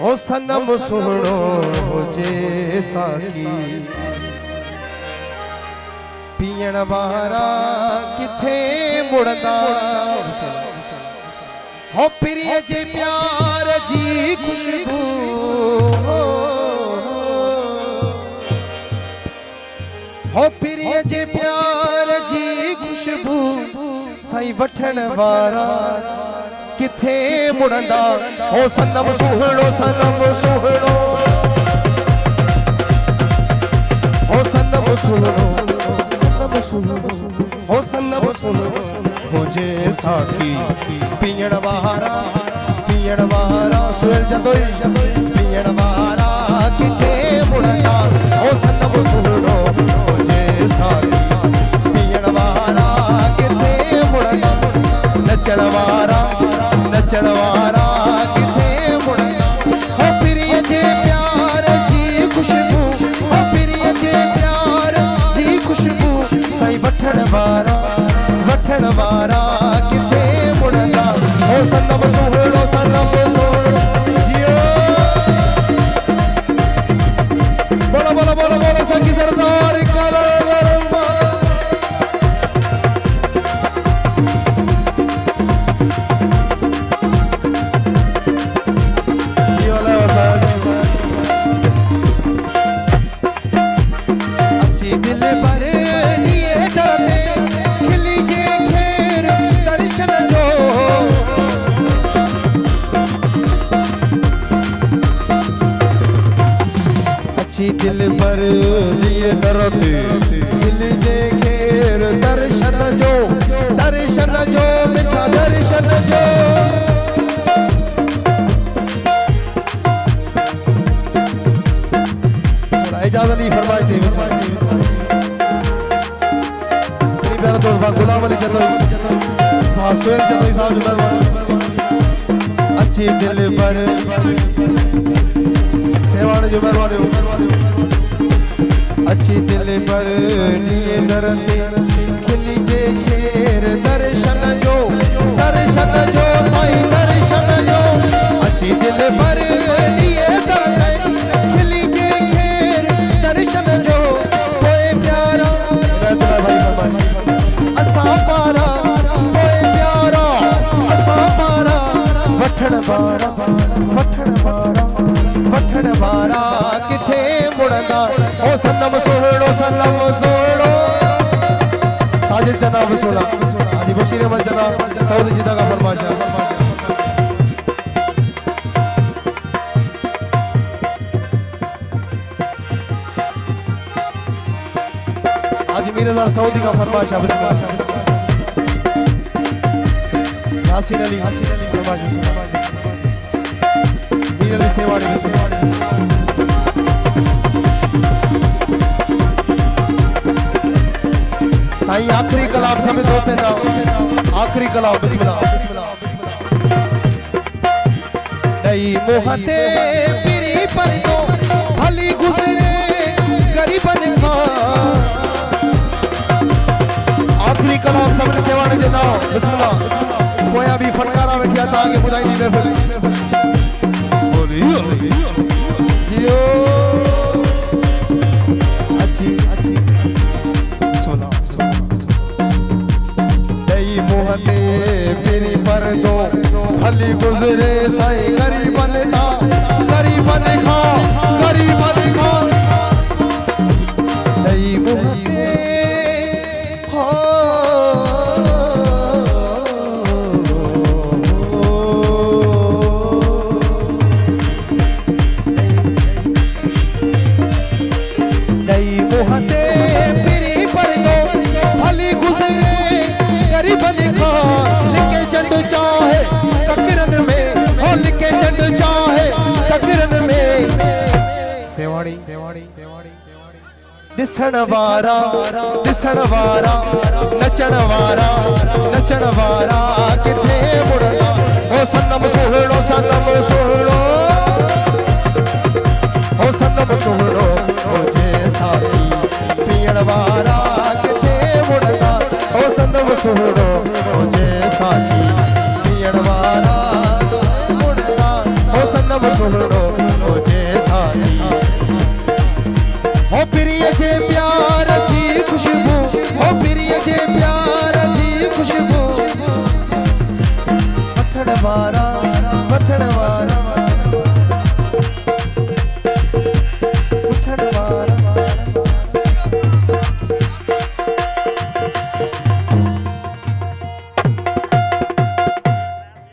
ओ सनम सुनो जे साकी पीण वारा किथे मुड़दा हो प्रिय जे प्यार जी खुशबू हो प्रिय जे प्यार जी खुशबू साईं वठण वारा किथे मुड़दा हो सनम सुहणो हो सनम सुहणो हो सनम सुहणो हो जे साकी पीण वारा सुहेल जदोई पीण वारा किथे मुड़दा हो सनम सुहणो हो जे साकी पीण वारा किथे मुड़दा नचण वारा किथे मुड़दा हो प्रिय जे प्यार जी खुशबू हो प्रिय जे प्यार जी खुशबू साईं वठण वारा किथे मुड़दा हो सनम सुहणो जियो बोलो संगी सरदार दिल पर लिए डरते दिल जे घेर दर्शन जो मिठा दर्शन जो एजाज अली फरमाइश दी मेरी प्यारा दोस्त गुलाम अली जतोई सुहेल जतोई साहब अच्छी दिल पर सेवान जो मेहरबानी अच्छी दिल पर लिए दरते खिली जे घेर दर्शन जो साईं दर्शन जो अच्छी दिल पर लिए दरते खिली जे घेर दर्शन जो कोई प्यारा असा पारा कोई प्यारा असा पारा वठण वारा किथे मुड़दा ओ सनम सुहणो साजिद जनाब सुना हाजी बशीर अहमद जनाब सऊदी जिदा का फरमाइश हाजी मीरज़ा सऊदी का फरमाइश यासीन अली फरमाइश मीर अली सेवाड़ी साईं आखिरी कलाम सभी दोस्तों ना आखिरी कलाम बिस्मिल्लाह नई मोहते पिरी पर तो भली गुजरे गरीबन का आखिरी कलाम सभी सेवा ने जना बिस्मिल्लाह कोया भी फनकारा में किया था आगे बुधाई दी महफिल जियो अच्छी सुना नई मोहते पिरी पर दो भली गुजरे साईं गरीबन खा नई मोहते हो नई मोहते पिरी पर दो भली गुजरे गरीबन खा लिखे चंद चाहे ककरन में हो लिखे चंद चाहे ककरन में सेवाड़ी दिसण वारा नचण वारा किथे मुड़दा ओ सनम सुहणो